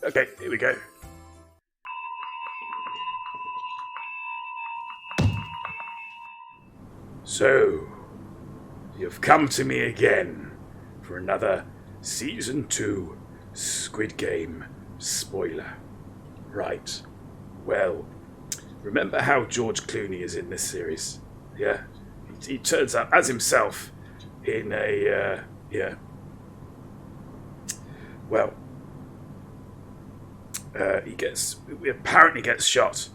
Okay, here we go. So, you've come to me again for another Season 2 Squid Game spoiler. Right. Well, remember how George Clooney is in this series? Yeah? He turns up as himself in a, Well, he apparently gets shot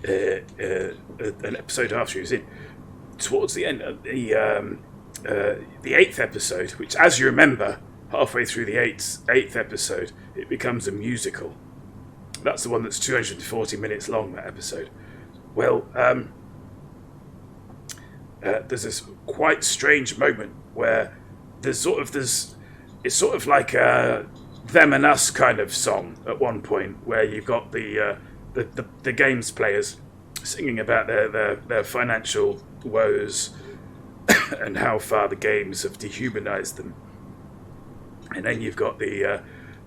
an episode after he was in. Towards the end of the 8th episode, which, as you remember, halfway through the eighth episode, it becomes a musical. That's the one that's 240 minutes long, that episode. Well, there's this quite strange moment where it's sort of like a them and us kind of song at one point, where you've got the games players singing about their financial woes and how far the games have dehumanized them, and then you've got the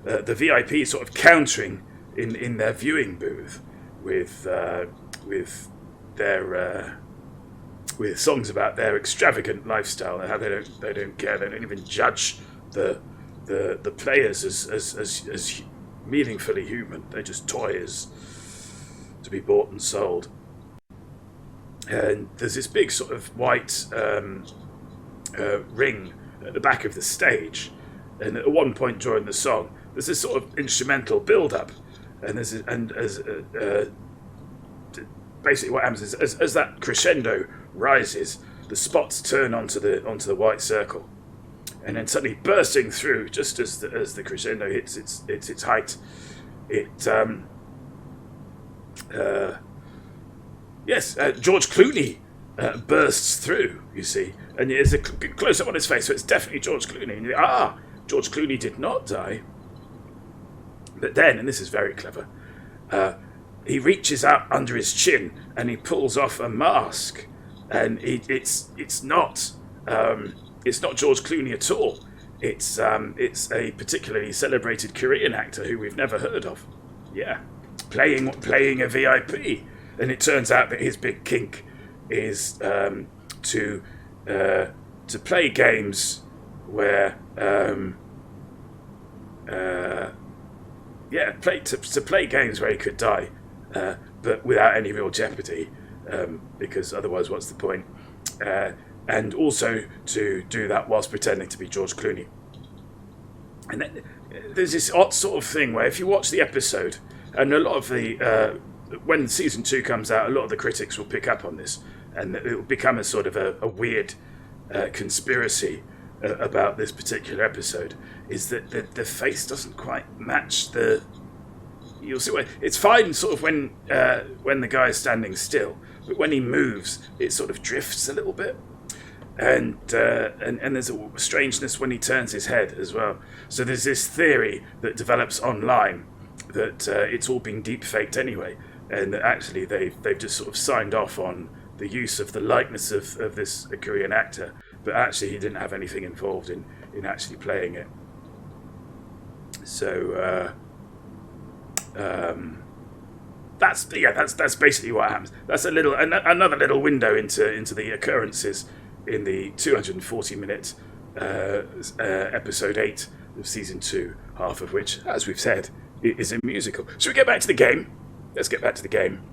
VIP sort of countering in their viewing booth with songs about their extravagant lifestyle and how they don't care, they don't even judge the players as meaningfully human. They're just toys to be bought and sold. And there's this big sort of white ring at the back of the stage, and at one point during the song, there's this sort of instrumental build-up, and basically what happens is as that crescendo rises, the spots turn onto the white circle, and then suddenly bursting through just as the crescendo hits its height, George Clooney bursts through, you see, and there's a close-up on his face, so it's definitely George Clooney. And George Clooney did not die. But then, and this is very clever, he reaches out under his chin and he pulls off a mask, and it's not George Clooney at all. It's a particularly celebrated Korean actor who we've never heard of. Yeah, playing a VIP. And it turns out that his big kink is to play games where play games where he could die, but without any real jeopardy, because otherwise, what's the point? And also to do that whilst pretending to be George Clooney. And then there's this odd sort of thing where if you watch the episode, and a lot of the when season 2 comes out, a lot of the critics will pick up on this, and it will become a sort of a weird conspiracy about this particular episode, is that the face doesn't quite match the... You'll see, it's fine sort of when the guy's standing still, but when he moves, it sort of drifts a little bit. And there's a strangeness when he turns his head as well. So there's this theory that develops online that it's all been deep-faked anyway, and that actually they've just sort of signed off on the use of the likeness of this Korean actor, but actually he didn't have anything involved in actually playing it. So that's basically what happens. That's another little window into the occurrences in the 240-minute episode 8 of season 2, half of which, as we've said, is a musical. Should we get back to the game? Let's get back to the game.